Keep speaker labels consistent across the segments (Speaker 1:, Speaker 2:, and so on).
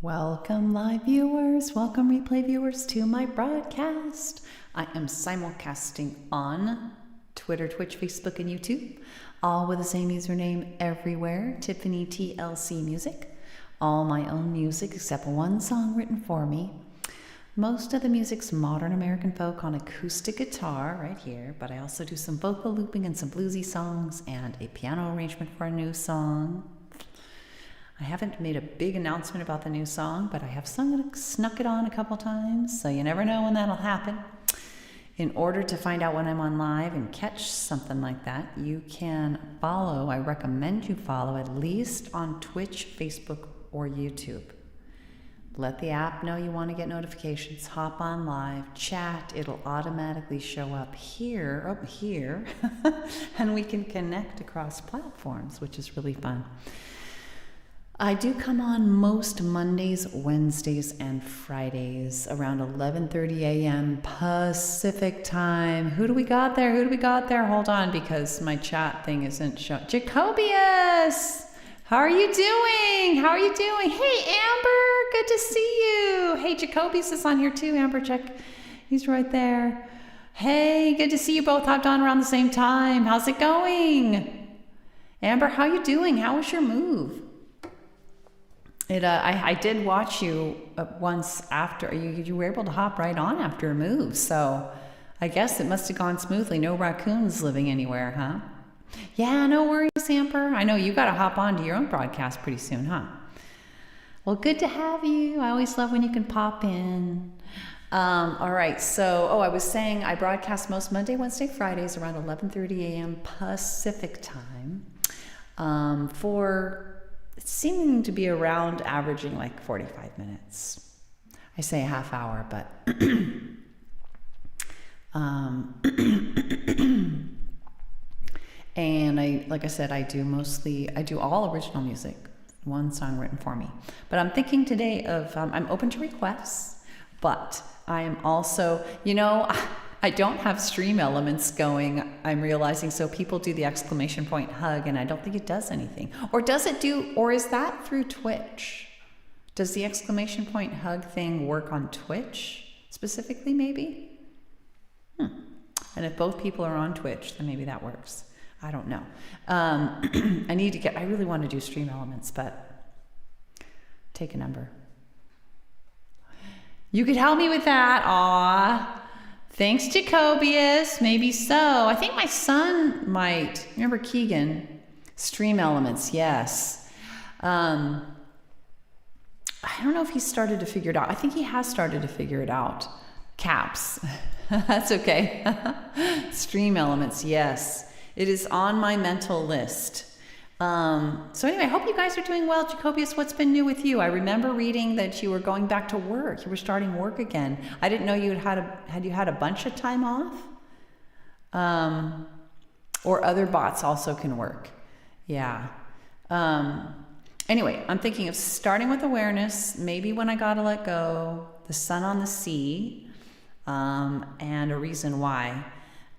Speaker 1: Welcome, live viewers, welcome, replay viewers, to my broadcast. I am simulcasting on Twitter, Twitch, Facebook, and YouTube, all with the same username everywhere, Tiffany TLC Music. All my own music except one song written for me. Most of the music's modern American folk on acoustic guitar right here, but I also do some vocal looping and some bluesy songs and a piano arrangement for a new song. I haven't made a big announcement about the new song, but I have snuck it on a couple times, so you never know when that'll happen. In order to find out when I'm on live and catch something like that, you can follow, I recommend you follow at least on Twitch, Facebook, or YouTube. Let the app know you want to get notifications, hop on live, chat, it'll automatically show up here, and we can connect across platforms, which is really fun. I do come on most Mondays, Wednesdays, and Fridays around 11:30 a.m. Pacific time. Who do we got there? Hold on, because my chat thing isn't showing. Jacobius! How are you doing? Hey, Amber, good to see you. Hey, Jacobius is on here too. Amber, check. He's right there. Hey, good to see you both hopped on around the same time. How's it going? Amber, how you doing? How was your move? I did watch you once after, you were able to hop right on after a move, so I guess it must have gone smoothly. No raccoons living anywhere, huh? Yeah, no worries, Amber. I know you got to hop on to your own broadcast pretty soon, huh? Well, good to have you. I always love when you can pop in. All right, so, I was saying I broadcast most Monday, Wednesday, Fridays around 11:30 a.m. Pacific time for seeming to be around averaging like 45 minutes. I say a half hour, but and like I said, I do all original music, one song written for me. But I'm thinking today of, I'm open to requests, but I am also, I don't have stream elements going, I'm realizing, so people do the exclamation point hug, and I don't think it does anything. Or does it do, or is that through Twitch? Does the exclamation point hug thing work on Twitch specifically, maybe? And if both people are on Twitch, then maybe that works. I don't know. I really want to do stream elements, but take a number. You could help me with that, aw. Thanks, Jacobius. Maybe so. I think my son might. Remember Keegan? Stream elements, yes. I don't know if he started to figure it out. I think he has started to figure it out. Caps. That's okay. Stream elements, yes. It is on my mental list. So anyway, I hope you guys are doing well. Jacobius, what's been new with you? I remember reading that you were going back to work. You were starting work again. I didn't know you had you had a bunch of time off? Or other bots also can work. Yeah. Anyway, I'm thinking of starting with awareness, maybe when I gotta let go, the sun on the sea, and a reason why.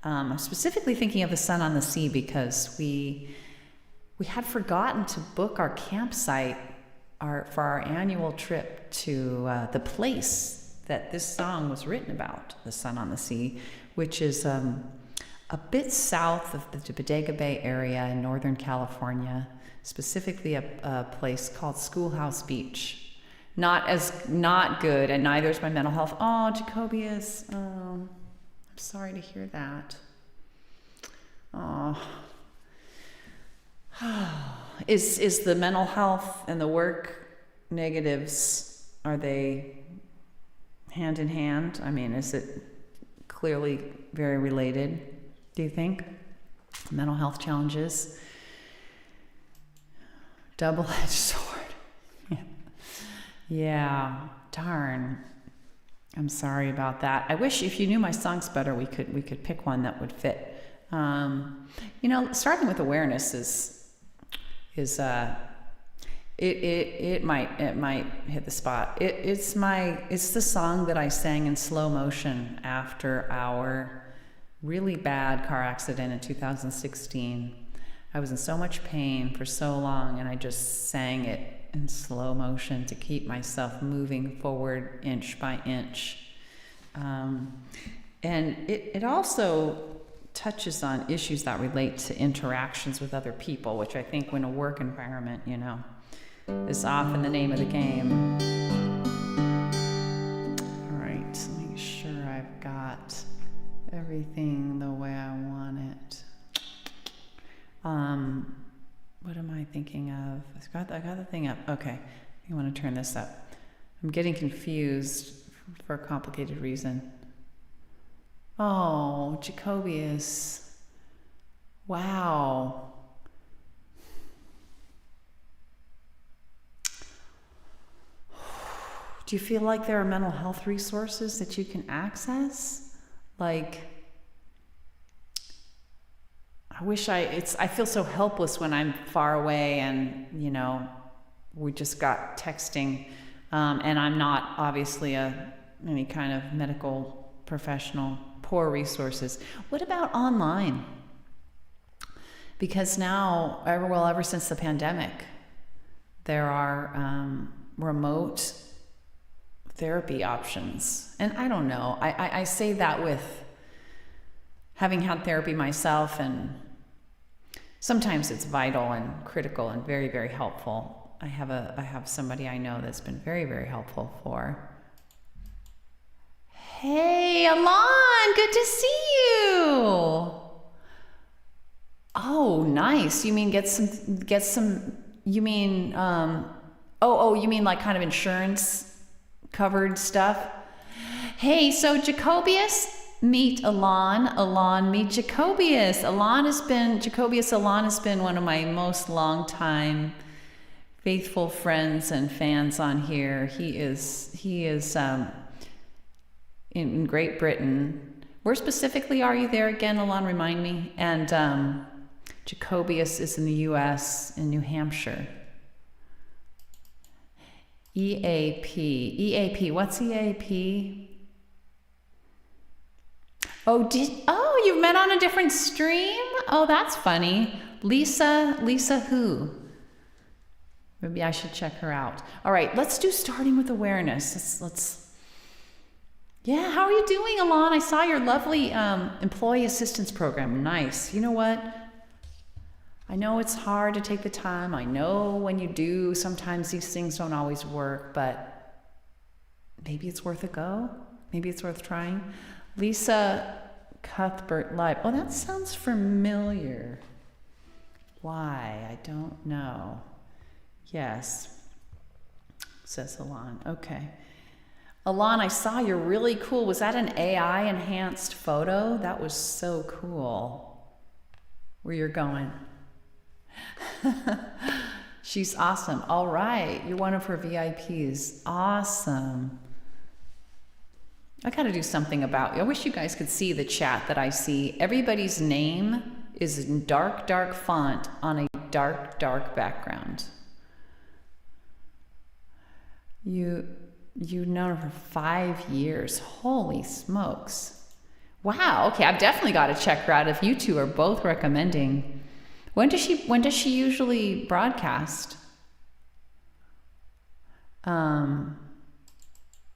Speaker 1: I'm specifically thinking of the sun on the sea because we had forgotten to book our campsite for our annual trip to the place that this song was written about, the sun on the sea, which is a bit south of the Bodega Bay area in Northern California, specifically a place called Schoolhouse Beach. Not good, and neither is my mental health. Oh, Jacobius, I'm sorry to hear that. Oh. Is the mental health and the work negatives, are they hand in hand? I mean, is it clearly very related, do you think? Mental health challenges. Double-edged sword. Yeah, darn. I'm sorry about that. I wish if you knew my songs better, we could pick one that would fit. Starting with awareness it might hit the spot. It's the song that I sang in slow motion after our really bad car accident in 2016. I was in so much pain for so long, and I just sang it in slow motion to keep myself moving forward inch by inch. And it also touches on issues that relate to interactions with other people, which I think in a work environment, is often the name of the game. All right, so make sure I've got everything the way I want it. What am I thinking of? I got the thing up. Okay, I want to turn this up. I'm getting confused for a complicated reason. Oh, Jacobius. Wow. Do you feel like there are mental health resources that you can access? Like, I feel so helpless when I'm far away and, we just got texting, and I'm not obviously any kind of medical professional. Poor resources. What about online? Because now, ever since the pandemic, there are remote therapy options. And I don't know, I say that with having had therapy myself, and sometimes it's vital and critical and very, very helpful. I have somebody I know that's been very, very helpful for. Hey, Alon, good to see you. Oh, nice. You mean get some, you mean, you mean like kind of insurance covered stuff? Hey, so Jacobius, meet Alon. Alon, meet Jacobius. Alon has been one of my most long-time faithful friends and fans on here. He is in Great Britain. Where specifically are you there again, Alon? Remind me. And Jacobius is in the U.S., in New Hampshire. EAP. What's EAP? Oh, you've met on a different stream? Oh, that's funny. Lisa who? Maybe I should check her out. All right, let's do starting with awareness. Yeah, how are you doing, Alon? I saw your lovely employee assistance program. Nice. You know what? I know it's hard to take the time. I know when you do, sometimes these things don't always work, but maybe it's worth a go. Maybe it's worth trying. Lisa Cuthbert Live. Oh, that sounds familiar. Why? I don't know. Yes, says Alon. Okay. Alon, I saw you're really cool. Was that an AI enhanced photo? That was so cool. Where you're going. She's awesome. All right. You're one of her VIPs. Awesome. I got to do something about you. I wish you guys could see the chat that I see. Everybody's name is in dark font on a dark background. You've known her for 5 years. Holy smokes. Wow. Okay, I've definitely got to check her out if you two are both recommending. When does she usually broadcast?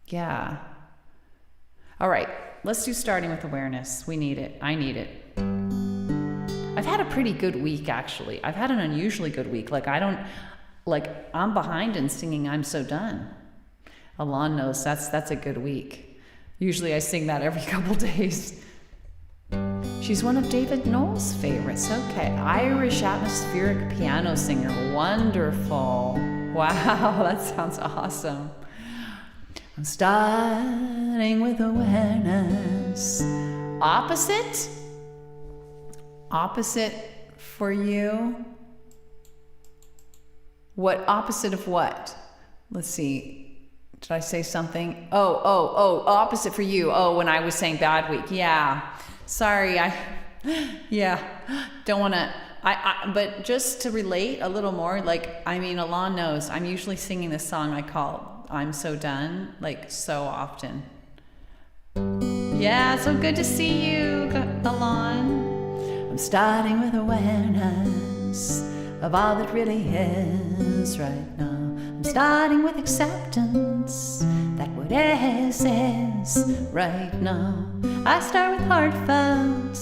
Speaker 1: Yeah. All right, let's do starting with awareness. We need it. I need it. I've had a pretty good week, actually. I've had an unusually good week. I'm behind in singing I'm So Done. Alon knows that's a good week. Usually I sing that every couple days. She's one of David Knoll's favorites. Okay, Irish atmospheric piano singer. Wonderful. Wow, that sounds awesome. I'm starting with awareness. Opposite for you. What opposite of what? Let's see. Did I say something? Oh, opposite for you. Oh, when I was saying bad week. Yeah. Sorry, don't want to, but just to relate a little more, Alon knows, I'm usually singing this song I call I'm So Done, so often. Yeah, so good to see you, Alon. I'm starting with awareness of all that really is right now. I'm starting with acceptance that whatever is right now. I start with heartfelt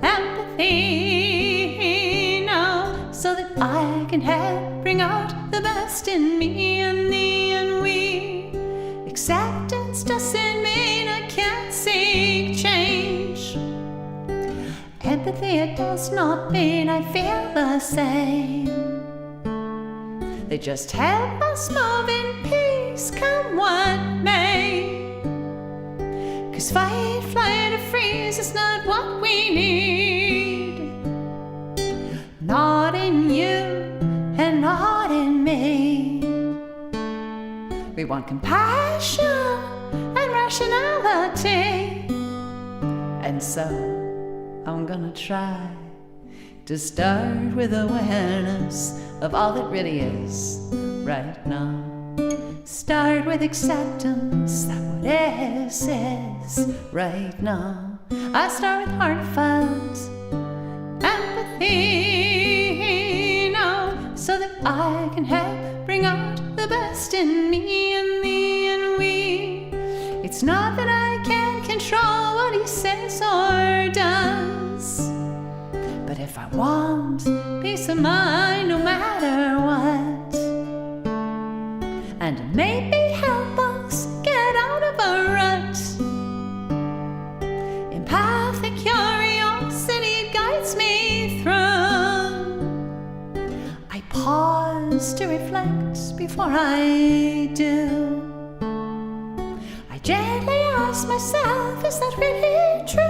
Speaker 1: empathy now, so that I can help bring out the best in me and thee and we. Acceptance doesn't mean I can't seek change. Empathy, it does not mean I feel the same. They just help us move in peace, come what may. 'Cause fight, flight, or freeze is not what we need. Not in you and not in me. We want compassion and rationality. And so I'm gonna try to start with awareness of all that really is right now. Start with acceptance that what is right now. I start with heartfelt empathy now, so that I can help bring out the best in me and thee and we. It's not that I can control what he says or does, but if I want peace of mind no matter what, and maybe help us get out of a rut, empathic curiosity guides me through. I pause to reflect before I do. I gently ask myself, is that really true?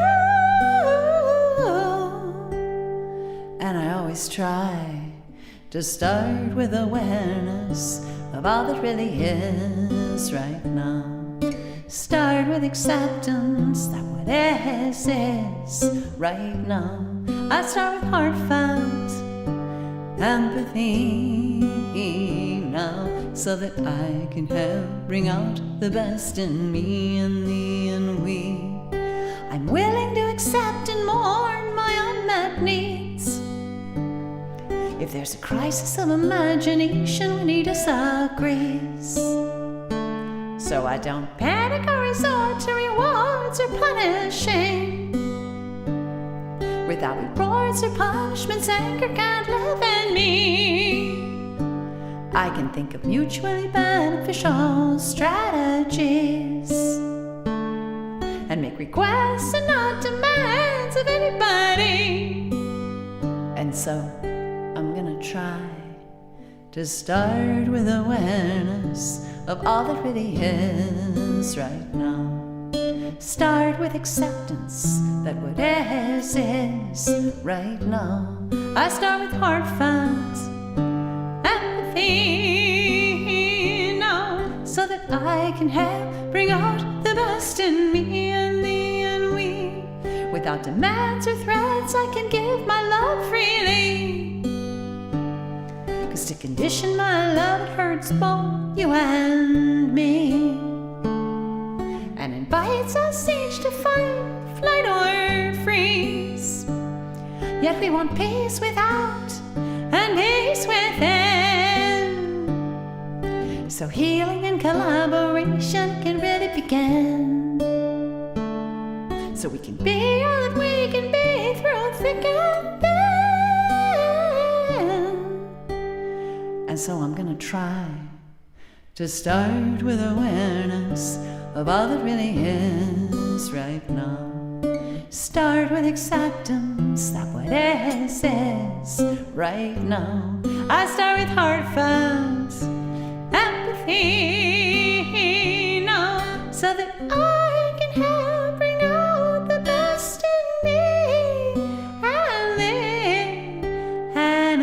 Speaker 1: And I always try to start with awareness of all that really is right now. Start with acceptance that what is right now. I start with heartfelt empathy now, so that I can help bring out the best in me and thee and we. I'm willing to accept and mourn my unmet needs. If there's a crisis of imagination when he disagrees, so I don't panic or resort to rewards or punishing. Without rewards or punishments, anger can't live in me. I can think of mutually beneficial strategies and make requests and not demands of anybody. And so I'm gonna try to start with awareness of all that really is right now. Start with acceptance that what is right now. I start with heartfelt empathy now, so that I can help bring out the best in me and thee and we. Without demands or threats, I can give my love freely. 'Cause to condition my love, it hurts both you and me, and invites us each to fight, flight, or freeze. Yet we want peace without and peace within, so healing and collaboration can really begin. So we can be all that we can be through thick and thin. And so I'm gonna try to start with awareness of all that really is right now. Start with acceptance that what is right now. I start with heartfelt empathy now, so that I can help bring out the best in me and live and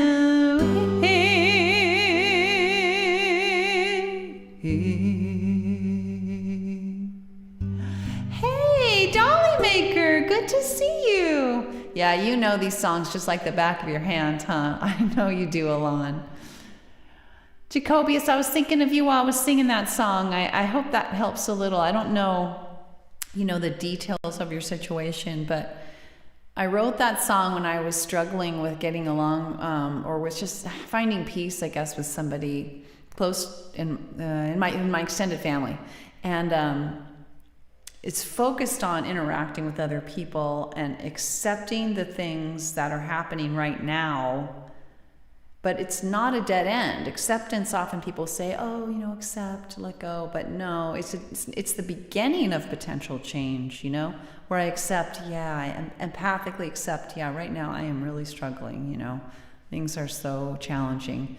Speaker 1: Hey, Dolly Maker, good to see you. Yeah, you know these songs just like the back of your hand, huh? I know you do, Alon. Jacobius, I was thinking of you while I was singing that song. I hope that helps a little. I don't know, the details of your situation, but I wrote that song when I was struggling with getting along, or was just finding peace, I guess, with somebody close in my extended family, and it's focused on interacting with other people and accepting the things that are happening right now. But it's not a dead end. Acceptance, often people say, oh, accept, let go. But no, it's the beginning of potential change, where I accept, I empathically accept, right now I am really struggling, things are so challenging.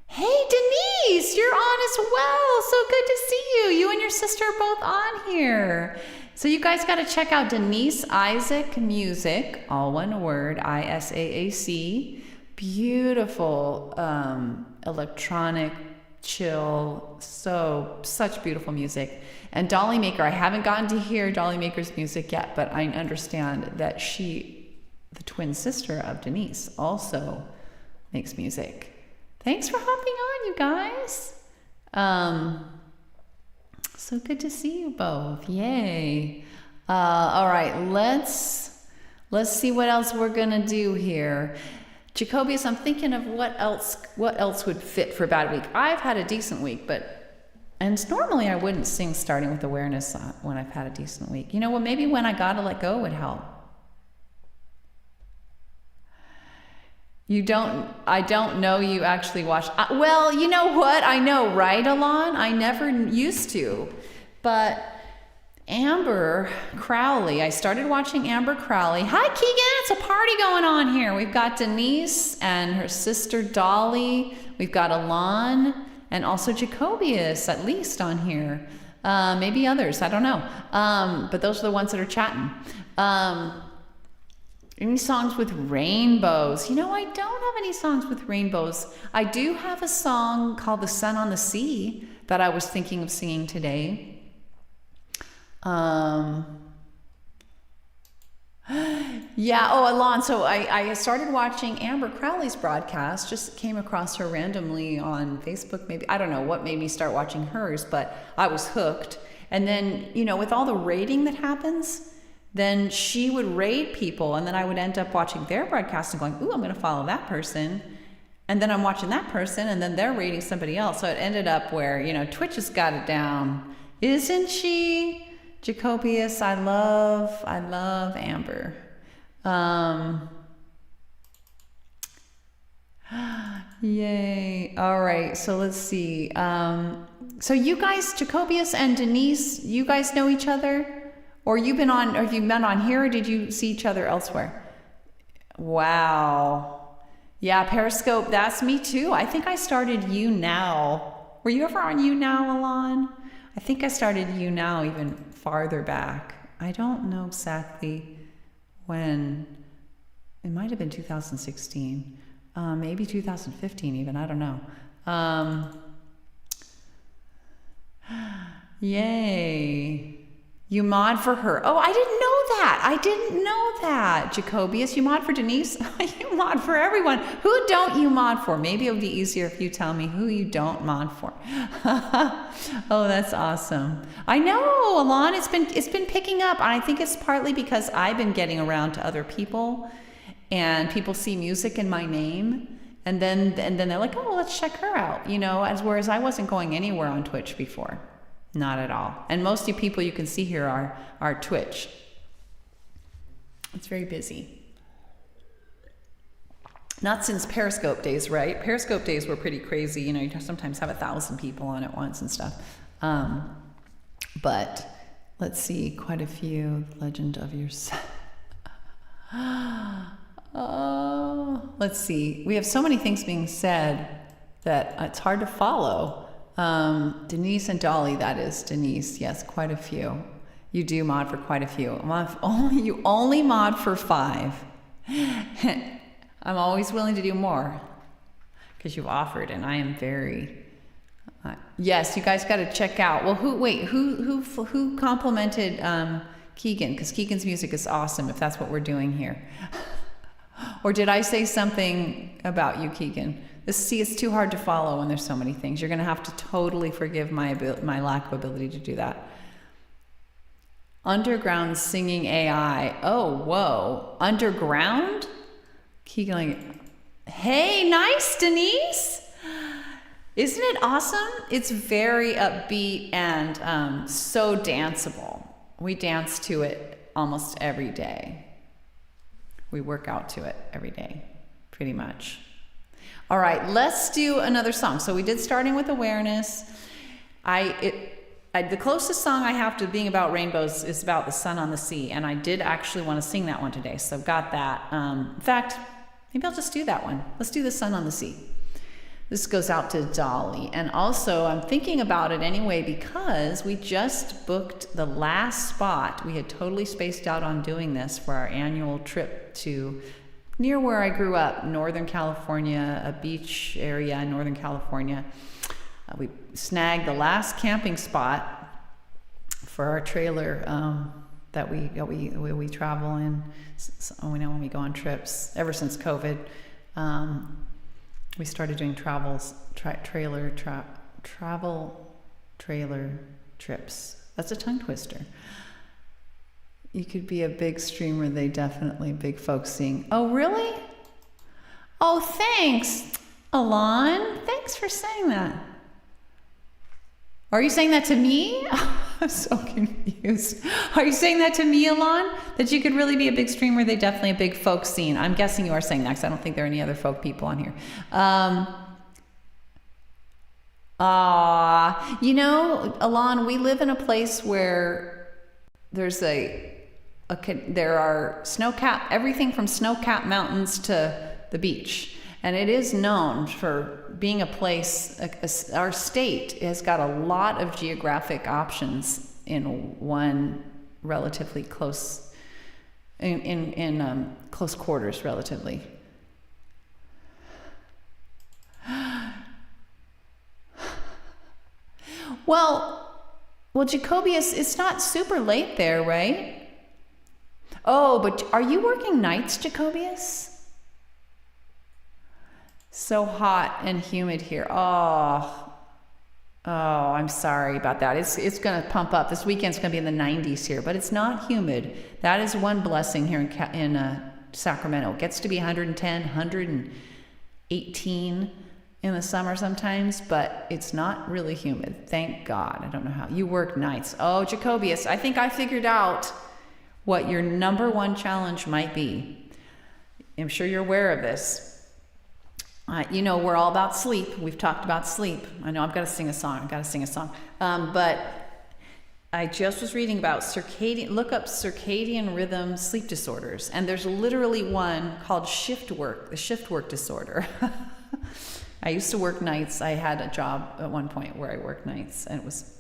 Speaker 1: Hey, Denise, you're on as well. So good to see you. You and your sister are both on here. So you guys got to check out Denise Isaac Music, all one word, ISAAC. Beautiful electronic, chill, such beautiful music. And Dolly Maker, I haven't gotten to hear Dolly Maker's music yet, but I understand that she, the twin sister of Denise, also makes music. Thanks for hopping on, you guys. So good to see you both. Yay. All right, let's see what else we're gonna do here. Jacobius, I'm thinking of what else would fit for a bad week. I've had a decent week, and normally I wouldn't sing starting with awareness when I've had a decent week. Maybe when I gotta let go would help. I don't know you actually watch. Well, you know what? I know, right, Alon? I never used to. But Amber Crowley, I started watching Amber Crowley. Hi, Keegan, it's a party going on here. We've got Denise and her sister Dolly. We've got Alon and also Jacobius, at least on here. Maybe others, I don't know. But those are the ones that are chatting. Any songs with rainbows? I don't have any songs with rainbows. I do have a song called The Sun on the Sea that I was thinking of singing today. Alon, so I started watching Amber Crowley's broadcast, just came across her randomly on Facebook, maybe. I don't know what made me start watching hers, but I was hooked. And then, with all the rating that happens, then she would raid people, and then I would end up watching their broadcast and going, ooh, I'm going to follow that person. And then I'm watching that person, and then they're raiding somebody else. So it ended up where, Twitch has got it down. Isn't she? Jacobius, I love Amber. Yay. All right, so let's see. So you guys, Jacobius and Denise, you guys know each other? Or have you been on here, or did you see each other elsewhere? Wow. Yeah, Periscope, that's me too. I think I started You Now. Were you ever on You Now, Alon? I think I started You Now even farther back. I don't know exactly when. It might have been 2016. Maybe 2015 even, I don't know. Yay. You mod for her. Oh, I didn't know that. Jacobius, you mod for Denise? You mod for everyone. Who don't you mod for? Maybe it would be easier if you tell me who you don't mod for. Oh, that's awesome. I know, Alon, it's been picking up. And I think it's partly because I've been getting around to other people, and people see music in my name, and then they're like, oh, well, let's check her out. Whereas I wasn't going anywhere on Twitch before. Not at all. And most of you people you can see here are Twitch. It's very busy. Not since Periscope days, right? Periscope days were pretty crazy. You sometimes have 1,000 people on at once and stuff. But let's see, quite a few. Legend of Yourself. Oh, let's see. We have so many things being said that it's hard to follow. Denise and Dolly, that is Denise. Yes, quite a few. You do mod for quite a few. You only mod for 5. I'm always willing to do more because you've offered, and I am very. Yes, you guys got to check out. Well, who complimented Keegan? Because Keegan's music is awesome. If that's what we're doing here, or did I say something about you, Keegan? It's too hard to follow when there's so many things. You're going to have to totally forgive my lack of ability to do that. Underground singing AI. Oh, whoa. Underground? Keegan, Hey, nice, Denise. Isn't it awesome? It's very upbeat and so danceable. We dance to it almost every day. We work out to it every day, pretty much. All right, let's do another song. So we did Starting with Awareness. The closest song I have to being about rainbows is about the sun on the sea, and I did actually want to sing that one today, so I've got that. In fact, maybe I'll just do that one. Let's do the sun on the sea. This goes out to Dolly, and also I'm thinking about it anyway because we just booked the last spot. We had totally spaced out on doing this for our annual trip to near where I grew up, Northern California, a beach area in Northern California. We snagged the last camping spot for our trailer that we travel in. So we know when we go on trips. Ever since COVID, we started doing travel trailer trips. That's a tongue twister. You could be a big streamer. They definitely big folks sing. Oh, really? Oh, thanks, Alon. Thanks for saying that. Are you saying that to me? I'm so confused. Are you saying that to me, Alon? That you could really be a big streamer? They definitely a big folk scene. I'm guessing you are saying that because I don't think there are any other folk people on here. You know, Alon, we live in a place where there's there are everything from snow-capped mountains to the beach. And it is known for being a place, our state has got a lot of geographic options in one relatively close, in close quarters relatively. Well, Jacobius, it's not super late there, right? Oh, but are you working nights, Jacobius? So hot and humid here. Oh, I'm sorry about that. It's going to pump up. This weekend's going to be in the 90s here, but it's not humid. That is one blessing here in Sacramento. It gets to be 110, 118 in the summer sometimes, but it's not really humid. Thank God. I don't know how. You work nights. Oh, Jacobius, I think I figured out what your number one challenge might be. I'm sure you're aware of this. You know, we're all about sleep. We've talked about sleep. I know I've got to sing a song. But I just was reading about look up circadian rhythm sleep disorders. And there's literally one called the shift work disorder. I used to work nights. I had a job at one point where I worked nights, and it was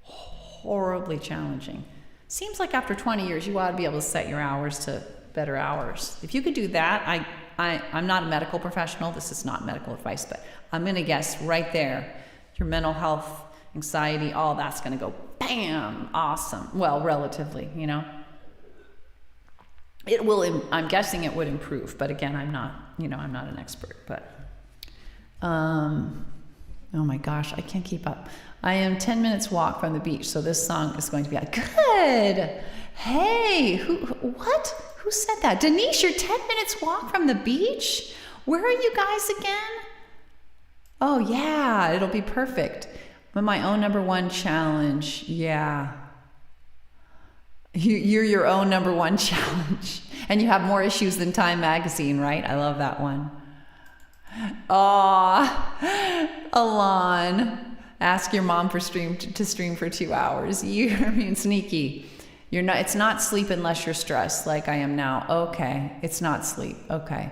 Speaker 1: horribly challenging. Seems like after 20 years, you ought to be able to set your hours to better hours. If you could do that, I'm not a medical professional. This is not medical advice, but I'm going to guess right there, your mental health, anxiety, all that's going to go bam, awesome. Well, relatively, you know. It will. I'm guessing it would improve, but again, I'm not an expert. But, oh my gosh, I can't keep up. I am 10 minutes walk from the beach, so this song is going to be good. Hey, who said that? Denise, you're 10 minutes walk from the beach? Where are you guys again? Oh, yeah, it'll be perfect. But my own number one challenge, yeah. You're your own number one challenge. And you have more issues than Time Magazine, right? I love that one. Aw, Alon, ask your mom to stream for 2 hours. You're being sneaky. It's not sleep unless you're stressed like I am now. Okay. It's not sleep. Okay.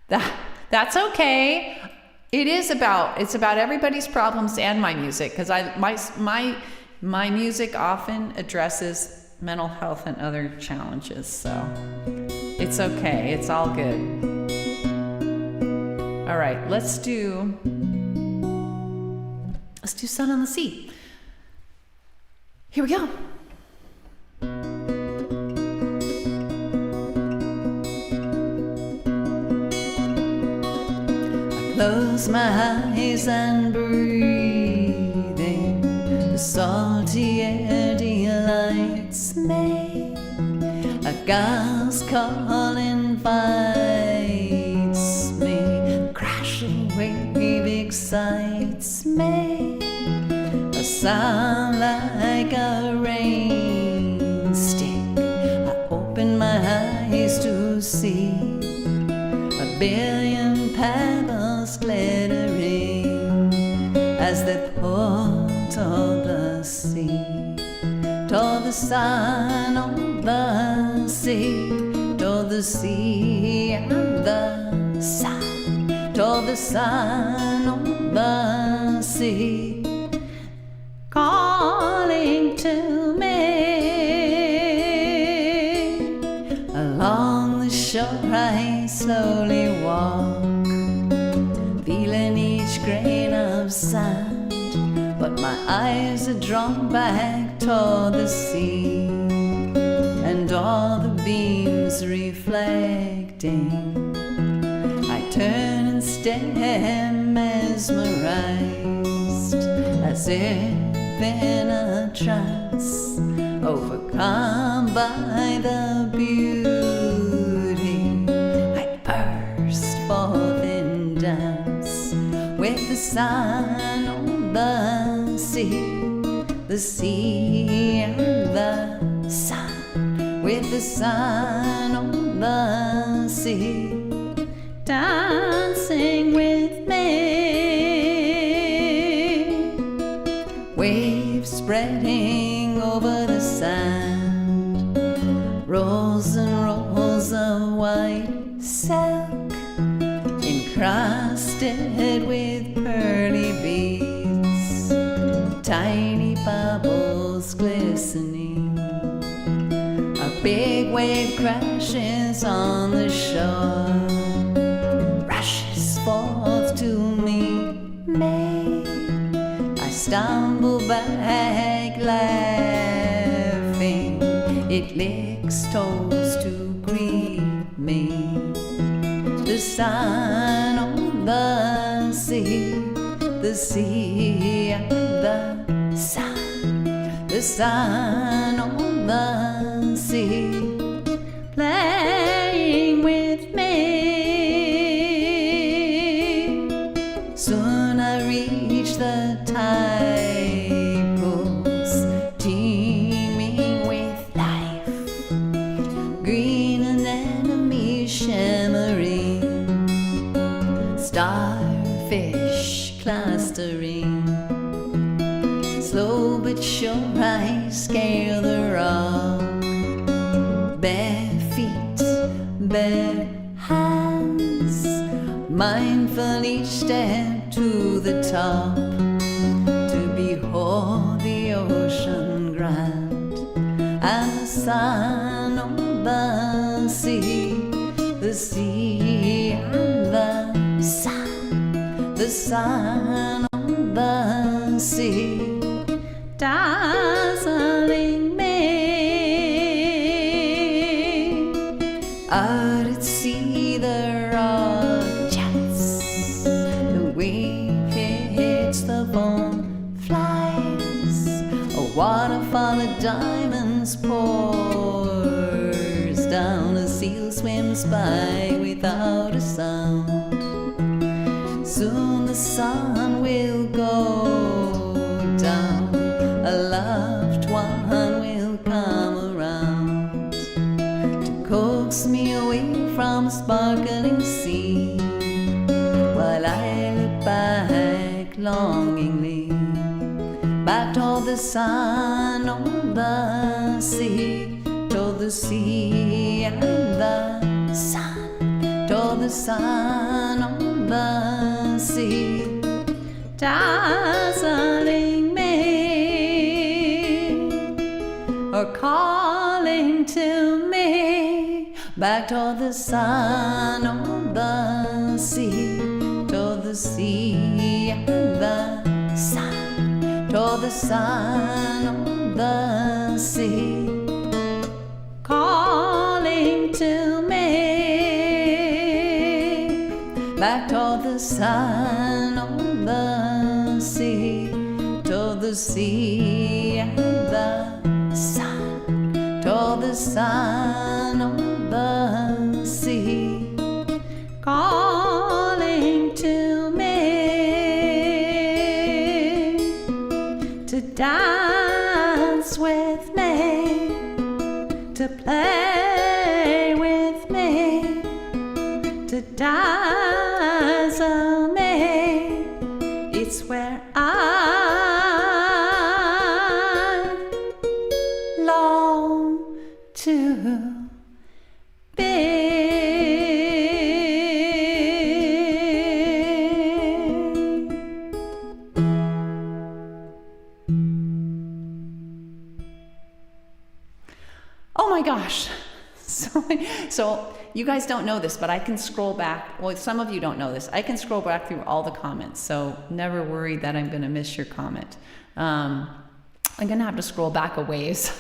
Speaker 1: That's okay. It's about everybody's problems and my music, because my music often addresses mental health and other challenges. So it's okay. It's all good. All right, let's do Sun on the Sea. Here we go. Close my eyes and breathing the salty air delights me. A gust call invites sound like a rain stick. I open my eyes to see a billion pebbles glittering as they pour toward the sea, toward the sun on the sea, toward the sea and the sun, toward the sun on the sea, calling to me. Along the shore I slowly walk, feeling each grain of sand, but my eyes are drawn back toward the sea, and all the beams reflecting. I turn and stare, mesmerized, as if in a trance, overcome by the beauty. I burst forth in dance with the sun on the sea and the sun, with the sun on the sea, dancing with me. Waves spreading over the sand, rolls and rolls of white silk, encrusted with pearly beads, tiny bubbles glistening. A big wave crashes on the shore, rushes forth to meet me. I stumble back laughing, it licks toes to greet me. The sun on the sea and the sun on the sea, playing with me. Soon I reach the tide pools, teeming with life, green anemone shimmering, starfish clustering. Slow but sure I scale the rock, bare feet, bare hands, mindful each step to the top, to behold the ocean grand, and the sun on the sea and the sun on the sea, dazzling me. Out at sea the rock jets, the wave hits the foam, flies, a waterfall of diamonds pours down, a seal swims by without a sound. Soon the sun will go down, a loved one will come around to coax me away from a sparkling sea, while I look back longingly, back toward the sun on the sea, toward the sea and the sun, toward the sun on the sea, dazzling me, or calling to me, back toward the sun on the sea, toward the sea and the sun, toward the sun on the sea, calling to me, back toward the sun on the sea, toward the sea and the sun, toward the sun on the sea, calling to me, to play with me, to dazzle me. It's where I long to be. Oh my gosh. So you guys don't know this, but I can scroll back. Well, some of you don't know this. I can scroll back through all the comments. So never worry that I'm going to miss your comment. I'm going to have to scroll back a ways.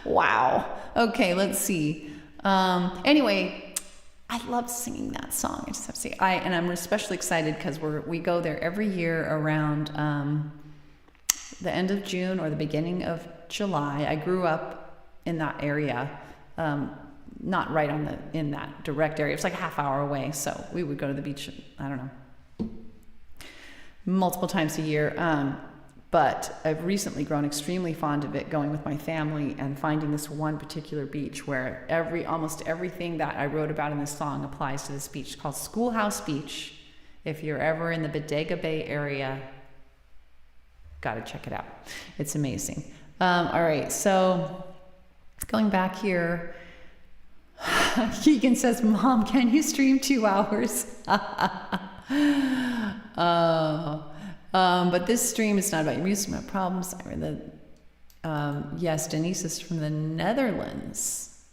Speaker 1: Wow. Okay, let's see. Anyway, I love singing that song. I just have to say, and I'm especially excited because we go there every year around the end of June or the beginning of July. I grew up in that area, not right in that direct area. It's like a half hour away. So we would go to the beach, I don't know, multiple times a year. But I've recently grown extremely fond of it, going with my family and finding this one particular beach where almost everything that I wrote about in this song applies to this beach. It's called Schoolhouse Beach. If you're ever in the Bodega Bay area, gotta check it out. It's amazing. All right, so going back here, Keegan says, Mom, can you stream 2 hours? But this stream is not about your music, about problems. Yes, Denise is from the Netherlands.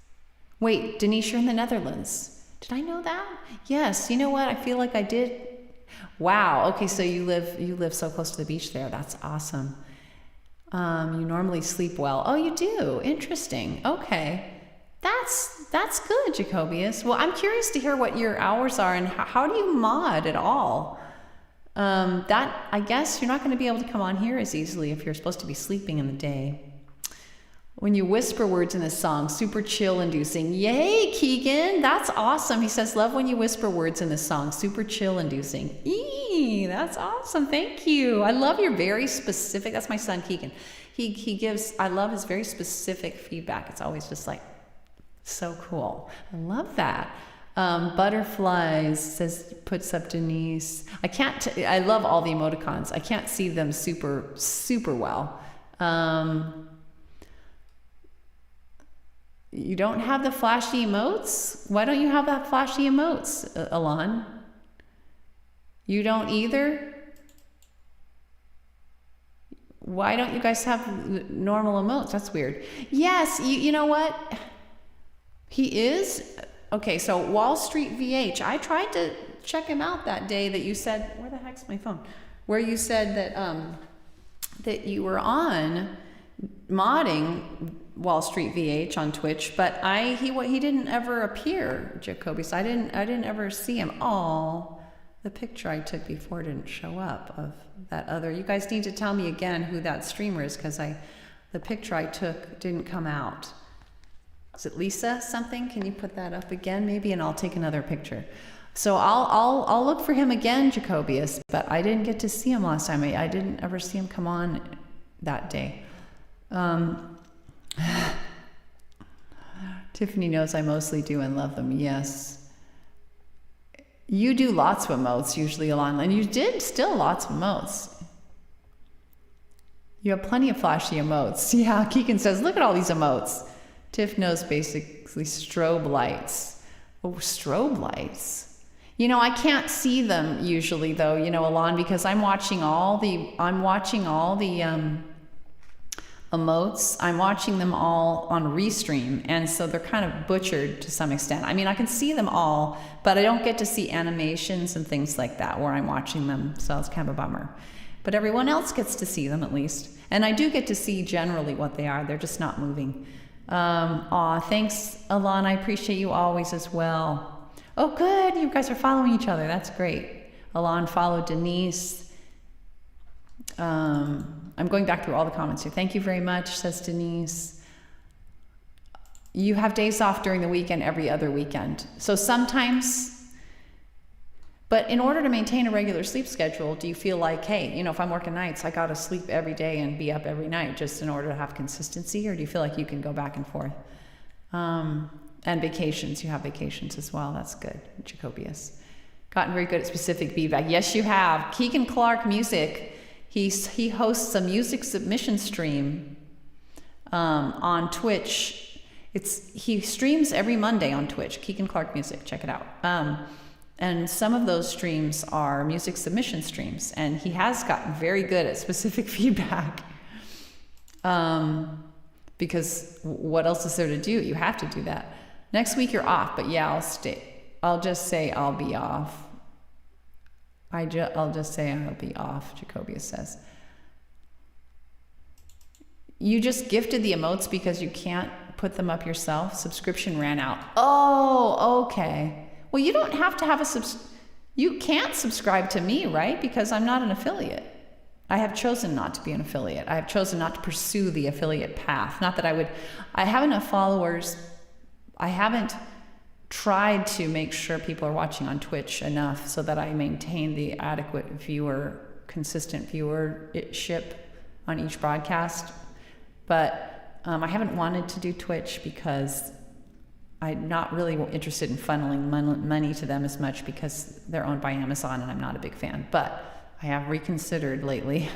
Speaker 1: Wait, Denise, you're in the Netherlands. Did I know that? Yes, you know what? I feel like I did. Wow, okay, so you live so close to the beach there. That's awesome. You normally sleep well. Oh, you do? Interesting. Okay. That's good, Jacobius. Well, I'm curious to hear what your hours are and how do you mod at all? I guess you're not going to be able to come on here as easily if you're supposed to be sleeping in the day. When you whisper words in this song, super chill inducing. Yay, Keegan. That's awesome. He says, love when you whisper words in this song, super chill inducing. Eee, that's awesome. Thank you. I love your very specific, that's my son, Keegan. I love his very specific feedback. It's always just like, so cool. I love that. Butterflies puts up Denise. I love all the emoticons. I can't see them super, super well. You don't have the flashy emotes? Why don't you have that flashy emotes, Alon? You don't either? Why don't you guys have normal emotes? That's weird. Yes, you know what? He is? Okay, so Wall Street VH. I tried to check him out that day that you said, where the heck's my phone? Where you said that you were on modding Wall Street VH on Twitch, but he didn't ever appear, Jacoby. So I didn't ever see him. Oh, the picture I took before didn't show up of that other. You guys need to tell me again who that streamer is because the picture I took didn't come out. Is it Lisa something? Can you put that up again maybe, and I'll take another picture. So I'll look for him again, Jacobius, but I didn't get to see him last time. I didn't ever see him come on that day. Tiffany knows I mostly do and love them. Yes. You do lots of emotes usually, Alon, and you did still lots of emotes. You have plenty of flashy emotes. Yeah, Keegan says, look at all these emotes. Tiff knows basically strobe lights. Oh, strobe lights. You know, I can't see them usually though, Alon, because I'm watching all the emotes. I'm watching them all on Restream, and so they're kind of butchered to some extent. I mean, I can see them all, but I don't get to see animations and things like that where I'm watching them, so it's kind of a bummer. But everyone else gets to see them at least. And I do get to see generally what they are. They're just not moving. Thanks, Alon. I appreciate you always as well. Oh, good. You guys are following each other. That's great. Alon followed Denise. I'm going back through all the comments here. Thank you very much, says Denise. You have days off during the weekend every other weekend. So sometimes, but in order to maintain a regular sleep schedule, do you feel like, hey, if I'm working nights, I got to sleep every day and be up every night just in order to have consistency? Or do you feel like you can go back and forth? And vacations. You have vacations as well. That's good, Jacobius. Gotten very good at specific feedback. Yes, you have. Keegan Clark Music. He hosts a music submission stream on Twitch. He streams every Monday on Twitch. Keegan Clark Music. Check it out. And some of those streams are music submission streams, and he has gotten very good at specific feedback. Because what else is there to do? You have to do that. Next week you're off, but yeah, I'll stay. I'll just say I'll be off. I'll just say I'll be off, Jacobius says. You just gifted the emotes because you can't put them up yourself. Subscription ran out. Oh, okay. Well, you don't have to have you can't subscribe to me, right? Because I'm not an affiliate. I have chosen not to be an affiliate. I have chosen not to pursue the affiliate path. Not that I have enough followers. I haven't tried to make sure people are watching on Twitch enough so that I maintain the adequate consistent viewership on each broadcast. But I haven't wanted to do Twitch because I'm not really interested in funneling money to them as much because they're owned by Amazon and I'm not a big fan. But I have reconsidered lately.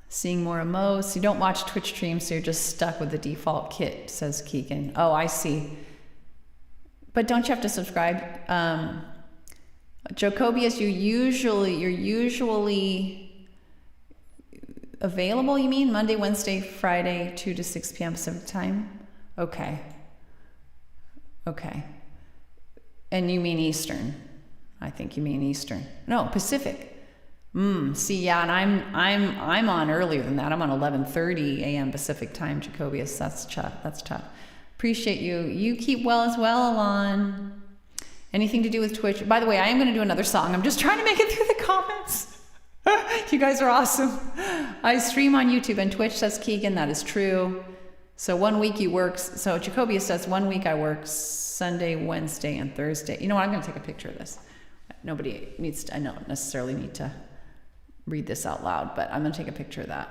Speaker 1: Seeing more emotes. You don't watch Twitch streams, so you're just stuck with the default kit, says Keegan. Oh, I see. But don't you have to subscribe? Jacobius, you're usually available, you mean? Monday, Wednesday, Friday, 2 to 6 p.m. Pacific time? Okay. And you mean Eastern? I think you mean Eastern. No, Pacific. See, yeah, and I'm on earlier than that. I'm on 11:30 a.m. Pacific time, Jacobius. That's tough. Appreciate you. You keep well as well, Alon. Anything to do with Twitch? By the way, I am going to do another song. I'm just trying to make it through the comments. You guys are awesome. I stream on YouTube and Twitch, says Keegan. That is true. So 1 week you work. So Jacobius says 1 week I work Sunday, Wednesday, and Thursday. You know what? I'm going to take a picture of this. Nobody needs to, I don't necessarily need to read this out loud, but I'm going to take a picture of that.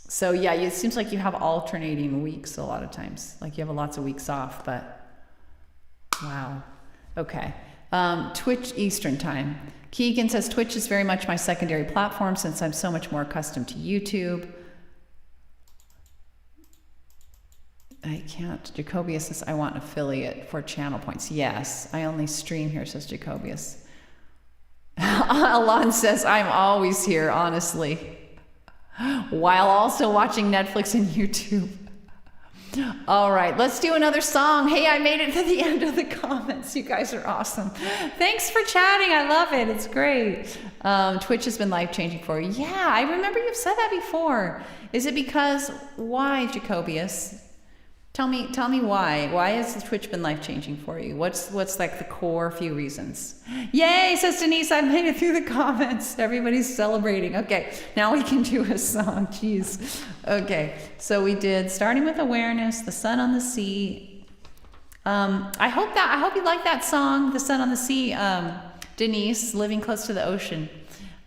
Speaker 1: So yeah, it seems like you have alternating weeks a lot of times. Like you have lots of weeks off, but wow. Okay. Twitch Eastern time. Keegan says Twitch is very much my secondary platform since I'm so much more accustomed to YouTube. I can't. Jacobius says I want affiliate for channel points. Yes, I only stream here, says Jacobius. Alon says I'm always here, honestly, while also watching Netflix and YouTube. All right, let's do another song. Hey, I made it to the end of the comments. You guys are awesome. Thanks for chatting. I love it. It's great. Twitch has been life-changing for you. Yeah, I remember you've said that before. Is it because, why, Jacobius? Tell me why. Why has Twitch been life-changing for you? What's like the core few reasons? Yay, says Denise, I made it through the comments. Everybody's celebrating. Okay, now we can do a song. Jeez. Okay, so we did Starting with Awareness, The Sun on the Sea. I hope you like that song, The Sun on the Sea, Denise, Living Close to the Ocean.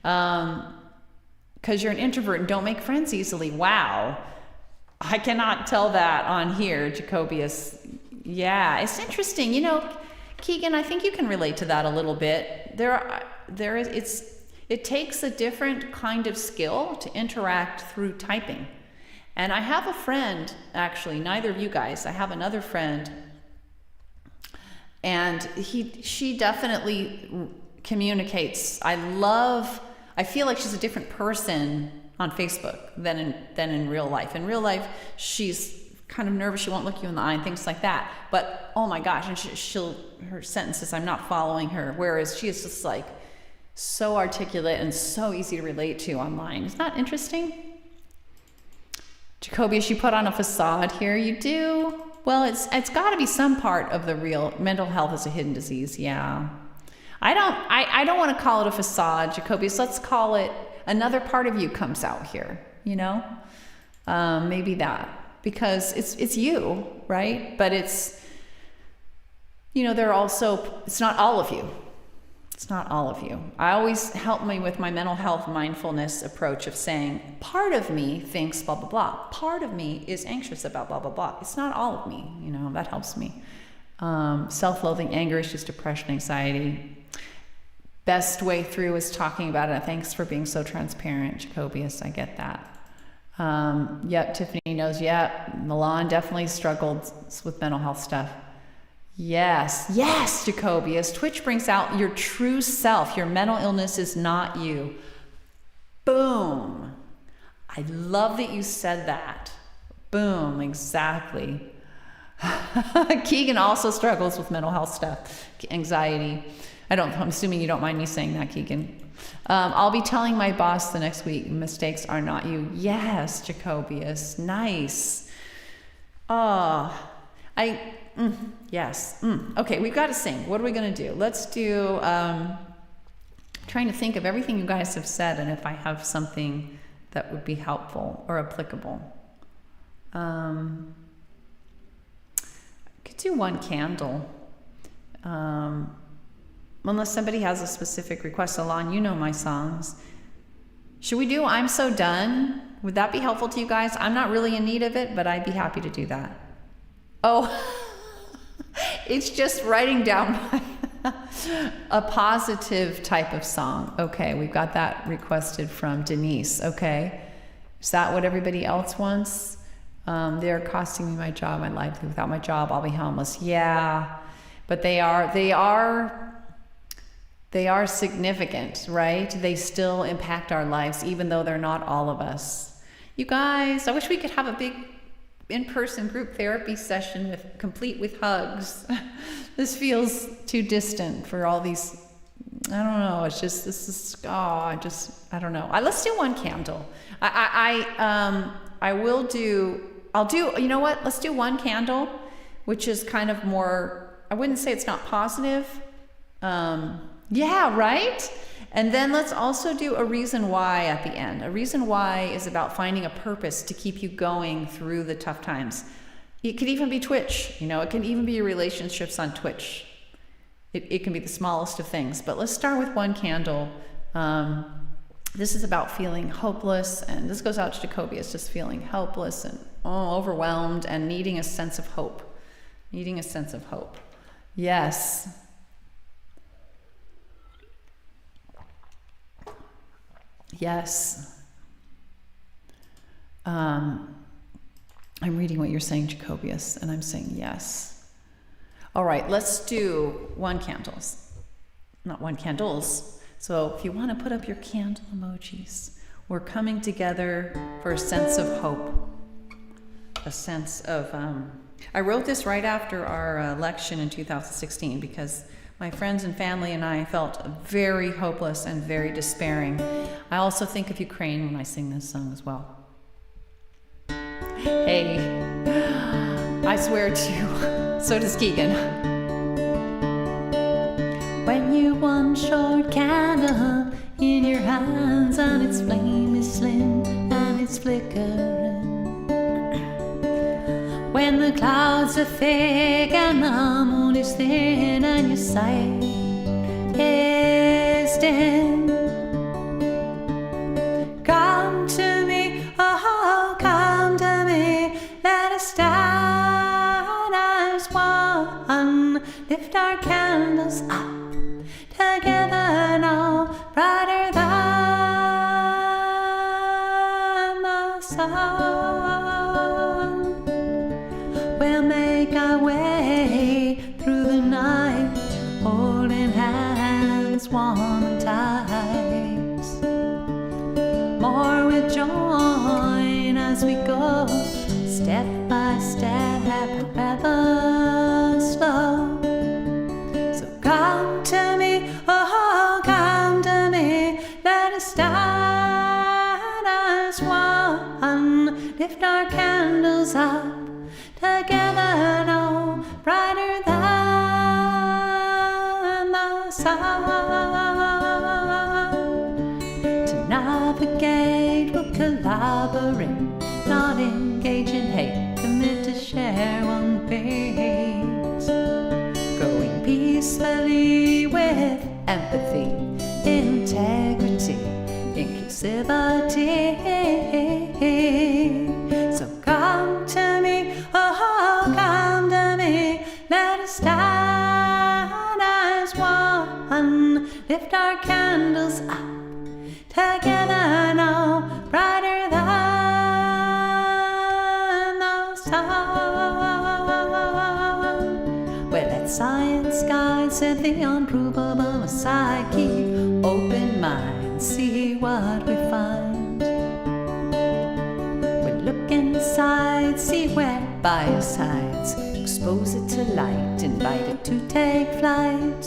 Speaker 1: Because you're an introvert and don't make friends easily. Wow. I cannot tell that on here, Jacobius. Yeah, it's interesting. You know, Keegan, I think you can relate to that a little bit. It takes a different kind of skill to interact through typing. And I have a friend, actually, neither of you guys, I have another friend, and she definitely communicates. I feel like she's a different person on Facebook than in real life. In real life, she's kind of nervous. She won't look you in the eye and things like that. But oh my gosh, and her sentences, I'm not following her. Whereas she is just like so articulate and so easy to relate to online. Isn't that interesting? Jacobius, you put on a facade here. You do. Well, it's got to be some part of the real. Mental health is a hidden disease. Yeah. I don't want to call it a facade, Jacobius. Let's call it another part of you comes out here, you know? Maybe that, because it's you, right? But it's, you know, it's not all of you. It's not all of you. I always help me with my mental health mindfulness approach of saying, part of me thinks blah, blah, blah. Part of me is anxious about blah, blah, blah. It's not all of me, that helps me. Self-loathing, anger, issues, depression, anxiety. Best way through is talking about it. Thanks for being so transparent, Jacobius. I get that. Yep, Tiffany knows. Yeah, Milan definitely struggled with mental health stuff. Yes, Jacobius. Twitch brings out your true self. Your mental illness is not you. Boom. I love that you said that. Boom, exactly. Keegan also struggles with mental health stuff, anxiety. I'm assuming you don't mind me saying that, Keegan. I'll be telling my boss the next week, mistakes are not you. Yes, Jacobius. Nice. Yes. Okay, we've got to sing. What are we going to do? Let's do, trying to think of everything you guys have said and if I have something that would be helpful or applicable. I could do One Candle. Unless somebody has a specific request. Alon, you know my songs. Should we do I'm So Done? Would that be helpful to you guys? I'm not really in need of it, but I'd be happy to do that. Oh, it's just writing down a positive type of song. Okay, we've got that requested from Denise. Okay, is that what everybody else wants? They're costing me my job, my livelihood. Without my job, I'll be homeless. Yeah, but they are significant, right? They still impact our lives, even though they're not all of us. You guys, I wish we could have a big in-person group therapy session complete with hugs. This feels too distant for all these, I don't know, it's just, I don't know. Let's do One Candle. I'll do, you know what? Let's do One Candle, which is kind of more, I wouldn't say it's not positive. Yeah, right? And then let's also do A Reason Why at the end. A Reason Why is about finding a purpose to keep you going through the tough times. It could even be Twitch, it can even be your relationships on Twitch. It can be the smallest of things, but let's start with One Candle. This is about feeling hopeless, and this goes out to Jacobius, just feeling helpless and overwhelmed and needing a sense of hope. Yes. Yes. I'm reading what you're saying, Jacobius, and I'm saying yes. All right, let's do One Candles. Not One Candles. So if you want to put up your candle emojis, we're coming together for a sense of hope. A sense of, I wrote this right after our election in 2016 because my friends and family and I felt very hopeless and very despairing. I also think of Ukraine when I sing this song as well. Hey, I swear to, so does Keegan. When you one short candle in your hands and its flame is slim and it's flickering. When the clouds are thick and the moon is thin and your sight is dim, come to me, oh, come to me, let us stand as one, lift our candles up together now, brighter than the sun. We'll make our way through the night, holding hands warm and tight. More will join as we go, step by step, rather slow. So come to me, oh, come to me, let us stand as one, lift our candles up together now, brighter than the sun. To navigate, we'll collaborate, not engage in hate, commit to share one fate, growing peacefully with empathy, integrity, inclusivity. So come to me, oh, come to me, let us stand as one, lift our candles up together now, brighter than the sun. Well, let science guide, said the unprovable Messiah. Keep open mind, see what we find. We'll look inside, see where biocides, expose it to light, invite it to take flight.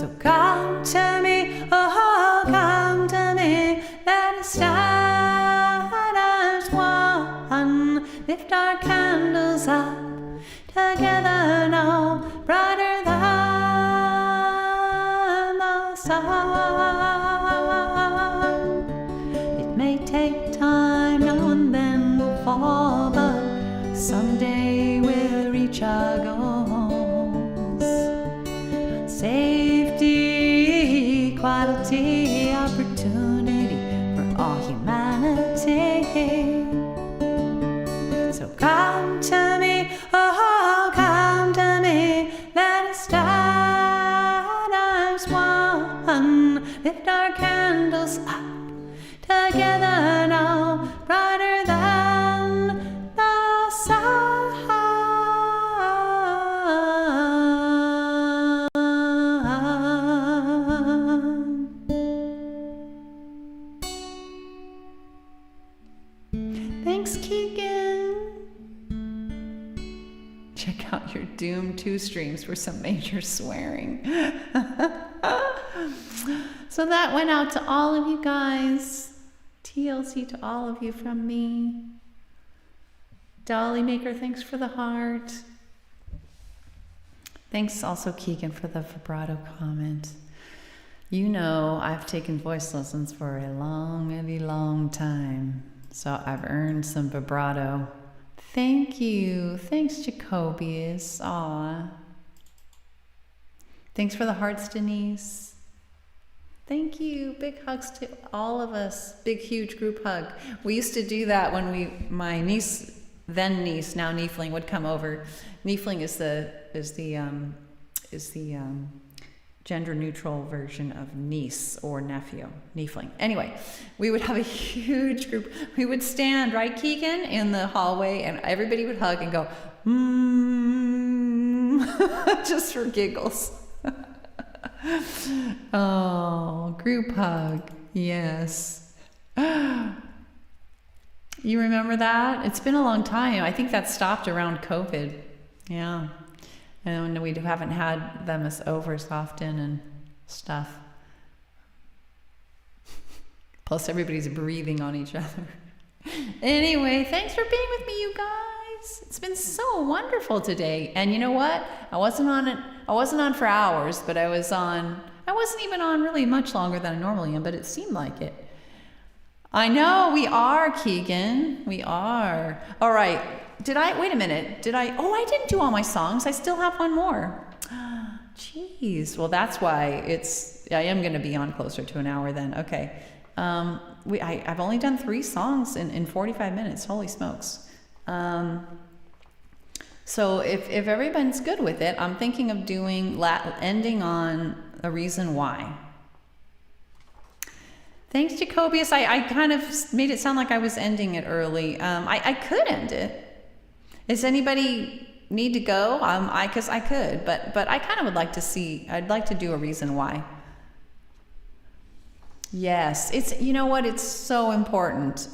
Speaker 1: So come to me, oh, come to me, let us stand as one, lift our candles up together now, brighter than the sun. It may take time now and then we'll fall, but someday we'll reach our goals. Safety, equality, opportunity for all humanity. So come to me, oh, come to me, let us stand as one, lift our candles up together now, brighter than the sun. Thanks, Keegan. Check out your Doom 2 streams for some major swearing. So that went out to all of you guys. TLC to all of you from me. Dolly Maker, thanks for the heart. Thanks also, Keegan, for the vibrato comment. You know I've taken voice lessons for a really long time, so I've earned some vibrato. Thank you. Thanks, Jacobius. Aw. Thanks for the hearts, Denise. Thank you. Big hugs to all of us. Big, huge group hug. We used to do that when my niece, then niece, now Niefling, would come over. Niefling is the gender neutral version of niece or nephew, Niefling. Anyway, we would have a huge group. We would stand, right, Keegan, in the hallway, and everybody would hug and go, just for giggles. Oh, group hug. Yes. You remember that? It's been a long time. I think that stopped around COVID. Yeah. And we haven't had them as over as often and stuff. Plus everybody's breathing on each other. Anyway, thanks for being with me, you guys. It's been so wonderful today. And you know what? I wasn't on for hours, but I wasn't even on really much longer than I normally am, but it seemed like it. I know, we are, Keegan. We are. All right. Wait a minute. I didn't do all my songs. I still have one more. Jeez. Well, that's why I am going to be on closer to an hour then. Okay. I've only done 3 songs in 45 minutes. Holy smokes. So if everyone's good with it, I'm thinking of ending on A Reason Why. Thanks, Jacobius. I kind of made it sound like I was ending it early. I could end it. Does anybody need to go? Because I could, but I kind of would like to see. I'd like to do A Reason Why. Yes, you know what? It's so important.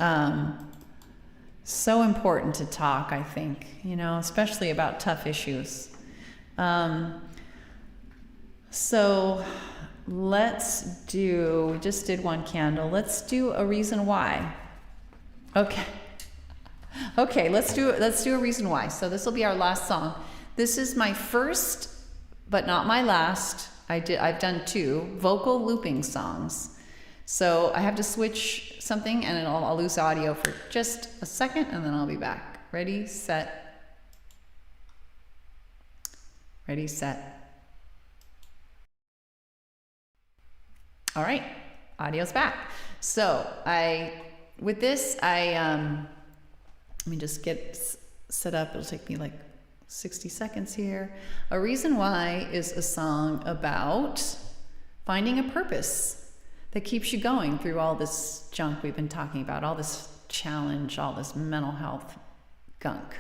Speaker 1: So important to talk, I think, especially about tough issues. So we just did one candle. Let's do A Reason Why. Okay, let's do A Reason Why. So this will be our last song. This is my first, but not my last. I've done 2 vocal looping songs. So I have to switch something and I'll lose audio for just a second and then I'll be back. Ready, set. Ready, set. All right, audio's back. So with this, let me just get set up. It'll take me like 60 seconds here. A Reason Why is a song about finding a purpose that keeps you going through all this junk we've been talking about, all this challenge, all this mental health gunk.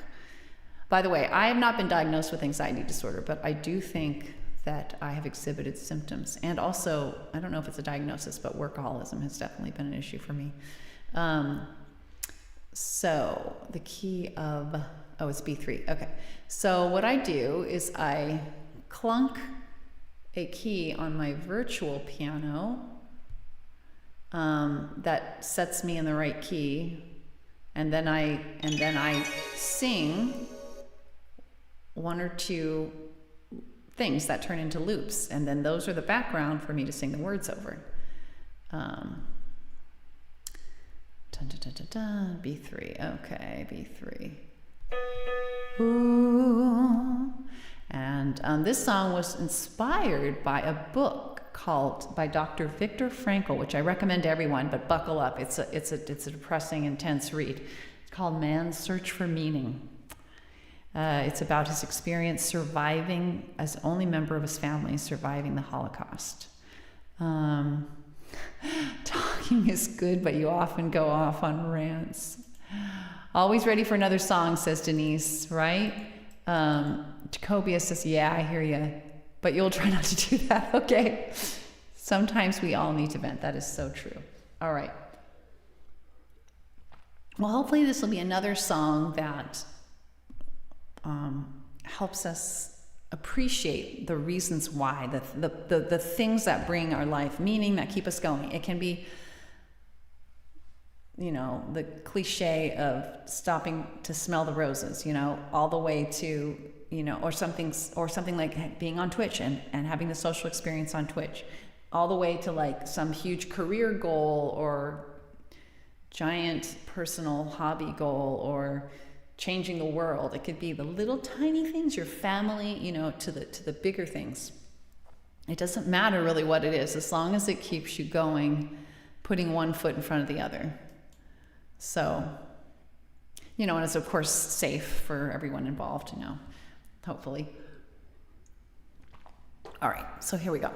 Speaker 1: By the way, I have not been diagnosed with anxiety disorder, but I do think that I have exhibited symptoms. And also, I don't know if it's a diagnosis, but workaholism has definitely been an issue for me. So the key of, it's B3. Okay. So what I do is I clunk a key on my virtual piano that sets me in the right key, and then I sing one or two things that turn into loops, and then those are the background for me to sing the words over. B3. Okay, B3. Ooh. And this song was inspired by a book by Dr. Viktor Frankl, which I recommend to everyone, but buckle up. It's a depressing, intense read. It's called Man's Search for Meaning. It's about his experience surviving as only member of his family, surviving the Holocaust. Talking is good, but you often go off on rants. Always ready for another song, says Denise, right? Jacobia says, yeah, I hear you, but you'll try not to do that, okay? Sometimes we all need to vent. That is so true. All right. Well, hopefully this will be another song that helps us appreciate the reasons why, the things that bring our life meaning, that keep us going. It can be, the cliche of stopping to smell the roses, all the way to, or something like being on Twitch and having the social experience on Twitch, all the way to like some huge career goal or giant personal hobby goal or changing the world. It could be the little tiny things, your family, to the bigger things. It doesn't matter really what it is, as long as it keeps you going, putting one foot in front of the other. So, and it's of course safe for everyone involved, hopefully. All right, so here we go.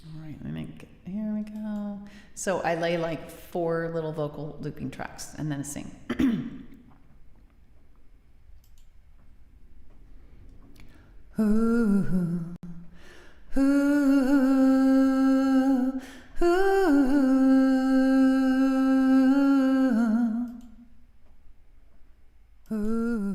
Speaker 1: All right, here we go. So I lay like 4 little vocal looping tracks and then sing. Ooh, ooh, ooh, ooh,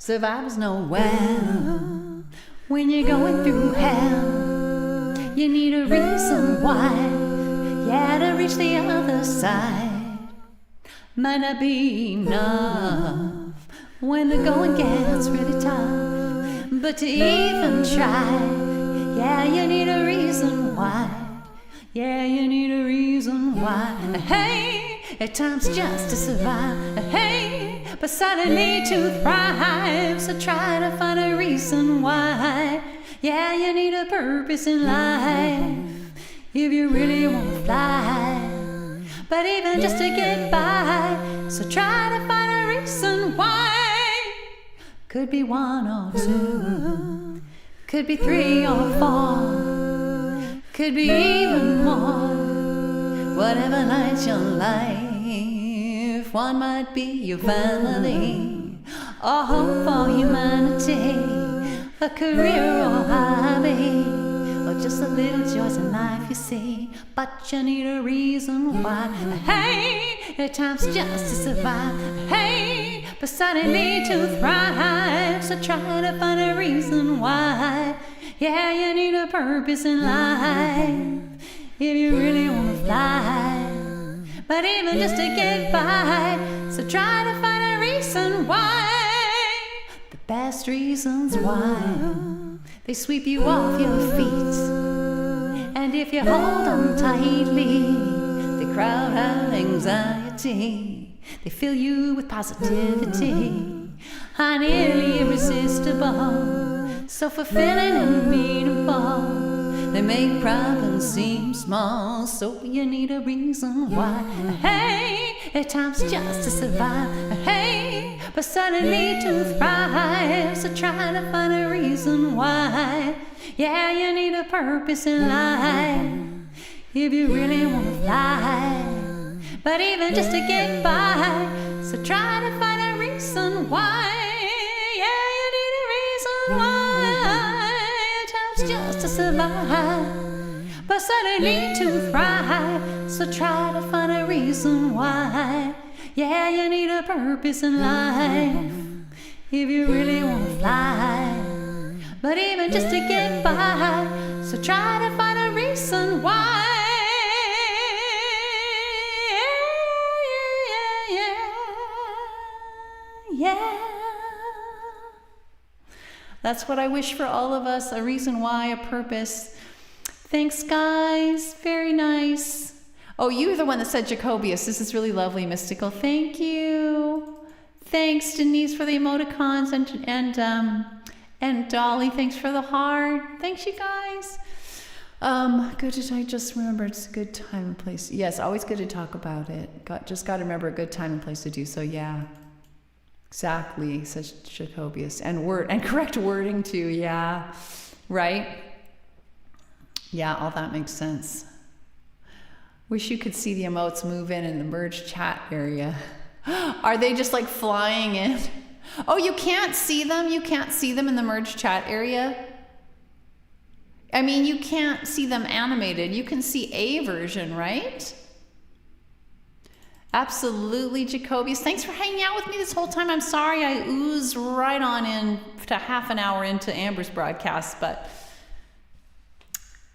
Speaker 1: Survivor's nowhere when you're going through hell. You need a reason why, to reach the other side. Might not be enough when the going gets really tough, but to even try, you need a reason why. You need a reason why. Hey, at times just to survive, hey, but suddenly to thrive. So try to find a reason why. Yeah, you need a purpose in life if you really want to fly, but even just to get by. So try to find a reason why. Could be one or two, could be three or four, could be even more. Whatever lights your life, one might be your family, or hope for humanity, a career or hobby, or just a little joys in life, you see. But you need a reason why, hey, at times just to survive, hey, but suddenly to thrive. So try to find a reason why. Yeah, you need a purpose in life if you really want to fly, but even just to get by. So try to find a reason why. The best reasons why, they sweep you off your feet, and if you hold them tightly, they crowd out anxiety. They fill you with positivity, are nearly irresistible, so fulfilling and meaningful. They make problems seem small, so you need a reason why. Hey, at times just to survive, hey, but suddenly to thrive. So try to find a reason why. Yeah, you need a purpose in life if you really want to fly, but even just to get by. So try to find a reason why. Yeah, you need a reason why. At times just to survive, but suddenly to thrive. So try to find a reason why. Yeah, you need a purpose in life if you really want to fly, but even just to get by. So try to find a reason why. Yeah. That's what I wish for all of us, a reason why, a purpose. Thanks, guys. Very nice. Oh, you're the one that said Jacobius. This is really lovely, mystical. Thank you. Thanks, Denise, for the emoticons, and Dolly, thanks for the heart. Thanks, you guys. Good to I just remember it's a good time and place. Yes, always good to talk about it. Just got to remember a good time and place to do so. Yeah. Exactly, says Jacobius. And correct wording too, yeah. Right? Yeah, all that makes sense. Wish you could see the emotes move in the merge chat area. Are they just like flying in? Oh, you can't see them? You can't see them in the merge chat area? I mean, you can't see them animated. You can see a version, right? Absolutely, Jacobius. Thanks for hanging out with me this whole time. I'm sorry I oozed right on in to half an hour into Amber's broadcast, but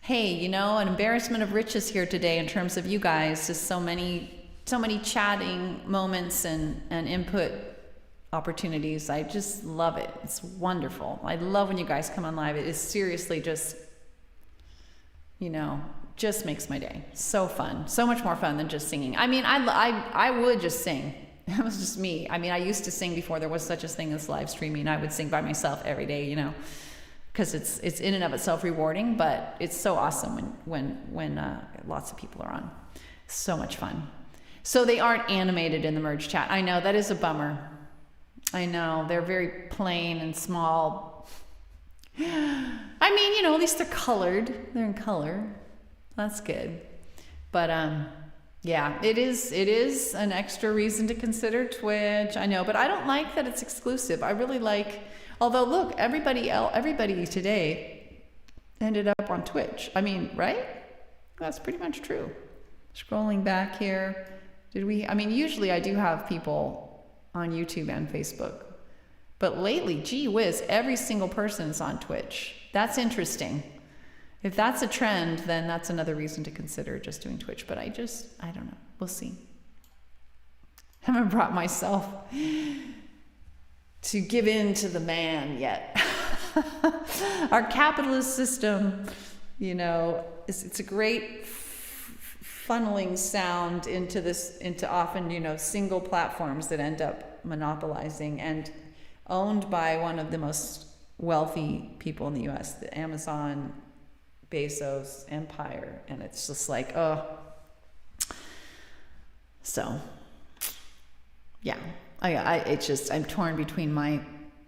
Speaker 1: hey, you know, an embarrassment of riches here today in terms of you guys. Just so many chatting moments and input opportunities. I just love it. It's wonderful. I love when you guys come on live. It is seriously just, you know, just makes my day. So fun. So much more fun than just singing. I mean, I would just sing. It was just me. I mean, I used to sing before there was such a thing as live streaming. I would sing by myself every day, you know, because it's in and of itself rewarding, but it's so awesome when lots of people are on. So much fun. So they aren't animated in the merge chat. I know, that is a bummer. I know, they're very plain and small. I mean, you know, at least they're colored. They're in color. That's good. But yeah, it is an extra reason to consider Twitch. I know, but I don't like that it's exclusive. I really like, although look, everybody today ended up on Twitch. I mean, right? That's pretty much true. Scrolling back here, I mean, usually I do have people on YouTube and Facebook, but lately, gee whiz, every single person is on Twitch. That's interesting. If that's a trend, then that's another reason to consider just doing Twitch. But I don't know. We'll see. I haven't brought myself to give in to the man yet. Our capitalist system, you know, it's a great funneling sound into often, single platforms that end up monopolizing and owned by one of the most wealthy people in the US, the Amazon, Bezos empire. And it's just like, oh. So, yeah, I'm torn between my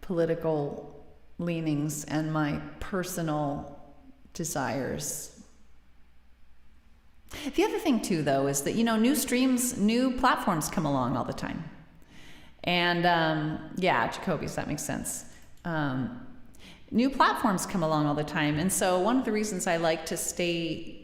Speaker 1: political leanings and my personal desires. The other thing too, though, is that, new platforms come along all the time. And Jacobius, that makes sense. New platforms come along all the time. And so one of the reasons I like to stay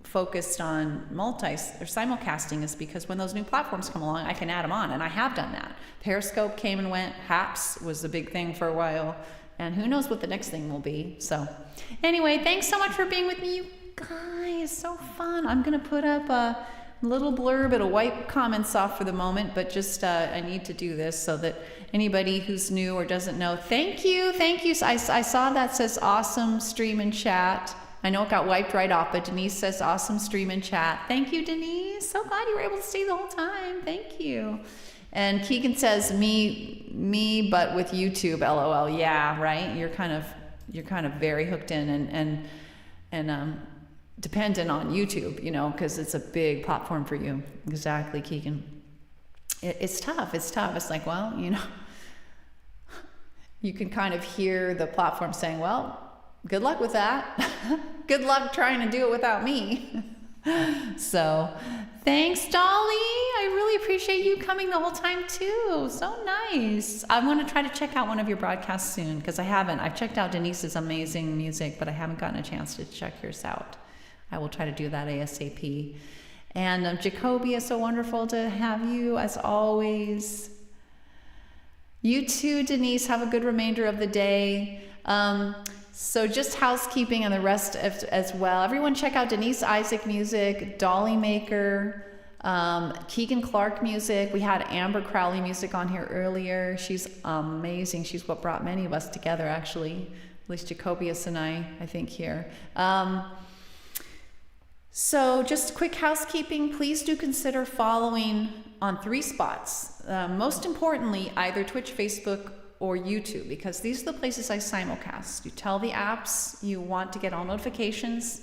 Speaker 1: focused on simulcasting is because when those new platforms come along, I can add them on, and I have done that. Periscope came and went. Haps was a big thing for a while, and who knows what the next thing will be. So anyway, thanks so much for being with me, you guys. So fun. I'm gonna put up a little blurb. It'll wipe comments off for the moment, but just I need to do this so that anybody who's new or doesn't know, thank you. I saw that says awesome stream and chat. I know it got wiped right off, but Denise says awesome stream and chat. Thank you, Denise. So glad you were able to stay the whole time. Thank you. And Keegan says me, but with YouTube, LOL. Yeah, right. You're kind of very hooked in and dependent on YouTube, because it's a big platform for you. Exactly, Keegan. It's tough. It's like, well, you can kind of hear the platform saying, well, good luck with that. Good luck trying to do it without me. So thanks, Dolly. I really appreciate you coming the whole time too. So nice. I want to try to check out one of your broadcasts soon, because I haven't. I've checked out Denise's amazing music, but I haven't gotten a chance to check yours out. I will try to do that ASAP. And Jacoby, it's so wonderful to have you as always. You too, Denise. Have a good remainder of the day. So just housekeeping and the rest as well. Everyone check out Denise Isaac music, Dolly Maker, Keegan Clark music. We had Amber Crowley music on here earlier. She's amazing. She's what brought many of us together, actually. At least Jacobius and I think here. So just quick housekeeping. Please do consider following on 3 spots. Most importantly, either Twitch, Facebook, or YouTube, because these are the places I simulcast. You tell the apps you want to get all notifications.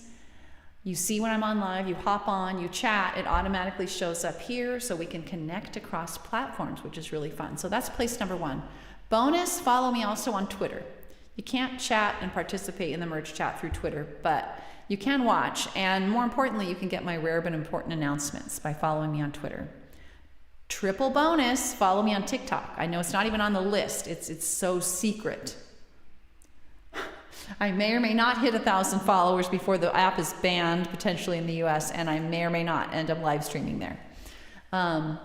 Speaker 1: You see when I'm on live, you hop on, you chat, it automatically shows up here so we can connect across platforms, which is really fun. So that's place number 1. Bonus, follow me also on Twitter. You can't chat and participate in the merge chat through Twitter, but you can watch. And more importantly, you can get my rare but important announcements by following me on Twitter. Triple bonus, follow me on TikTok. I know it's not even on the list. It's so secret. I may or may not hit 1,000 followers before the app is banned, potentially in the US, and I may or may not end up live streaming there. Kind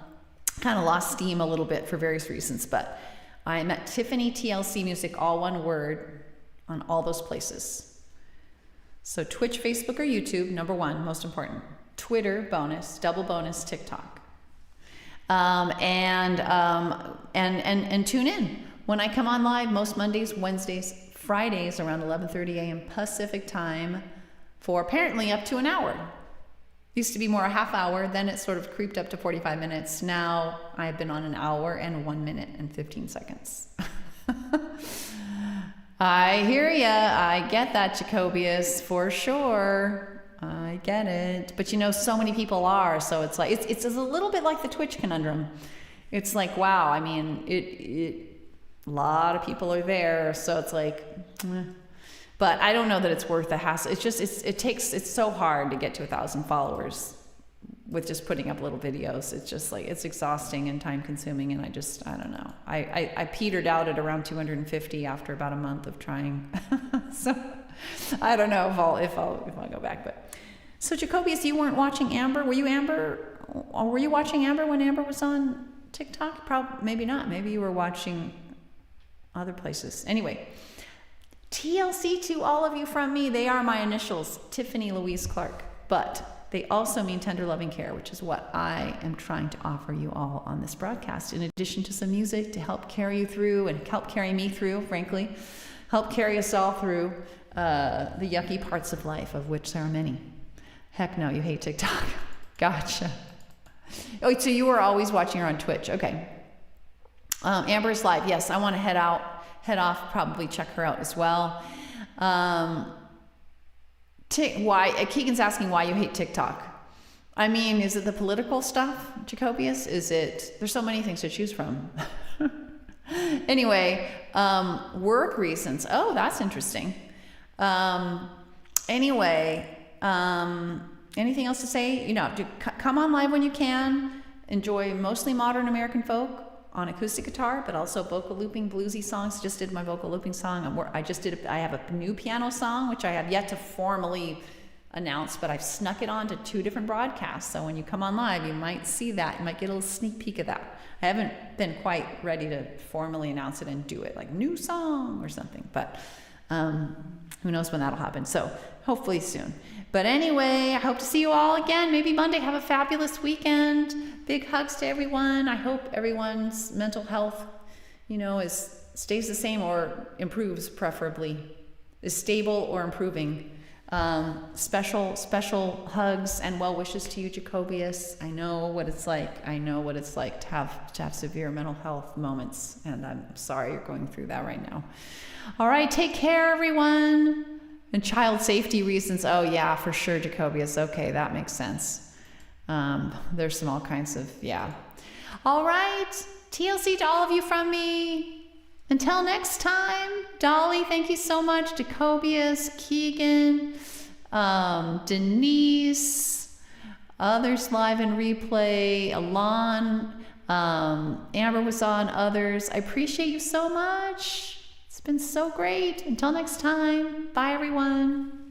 Speaker 1: of lost steam a little bit for various reasons, but I'm at Tiffany TLC Music, all one word, on all those places. So Twitch, Facebook, or YouTube, number 1, most important. Twitter, bonus, double bonus, TikTok. And tune in when I come on live most Mondays, Wednesdays, Fridays around 11:30 a.m. Pacific time for apparently up to an hour. Used to be more a half hour, then it sort of creeped up to 45 minutes. Now I've been on an hour and 1 minute and 15 seconds. I hear ya. I get that, Jacobius, for sure. I get it. But so many people are, so it's like it's a little bit like the Twitch conundrum. It's like, wow, I mean, a lot of people are there, so it's like but I don't know that it's worth the hassle. It's just it's so hard to get to 1,000 followers with just putting up little videos. It's just like it's exhausting and time consuming, and I don't know. I petered out at around 250 after about a month of trying. So I don't know if I'll go back. But so Jacobius, you weren't watching Amber? Were you watching Amber when Amber was on TikTok? Probably, maybe not. Maybe you were watching other places. Anyway, TLC to all of you from me. They are my initials, Tiffany Louise Clark. But they also mean tender loving care, which is what I am trying to offer you all on this broadcast, in addition to some music to help carry you through and help carry me through, frankly, help carry us all through the yucky parts of life, of which there are many. Heck no, you hate TikTok. Gotcha. Oh, so you were always watching her on Twitch. Okay. Amber's live. Yes, I want to head off, probably check her out as well. Keegan's asking why you hate TikTok. I mean, is it the political stuff, Jacobius? There's so many things to choose from. Anyway, work reasons. Oh, that's interesting. Anyway, anything else to say? Come on live when you can. Enjoy mostly modern American folk on acoustic guitar, but also vocal looping, bluesy songs. Just did my vocal looping song. I have a new piano song, which I have yet to formally announce, but I've snuck it onto 2 different broadcasts. So when you come on live, you might see that. You might get a little sneak peek of that. I haven't been quite ready to formally announce it and do it like new song or something, but who knows when that'll happen. So hopefully soon. But anyway, I hope to see you all again. Maybe Monday. Have a fabulous weekend. Big hugs to everyone. I hope everyone's mental health, stays the same or improves, preferably. Is stable or improving. Special hugs and well wishes to you, Jacobius. I know what it's like. To have severe mental health moments, and I'm sorry you're going through that right now. All right, take care, everyone. And child safety reasons. Oh yeah, for sure, Jacobius. Okay, that makes sense. There's all kinds of, yeah. All right, TLC to all of you from me. Until next time, Dolly, thank you so much. Jacobius, Keegan, Denise, others live and replay, Alon, Amber was on, others. I appreciate you so much. It's been so great. Until next time, bye everyone.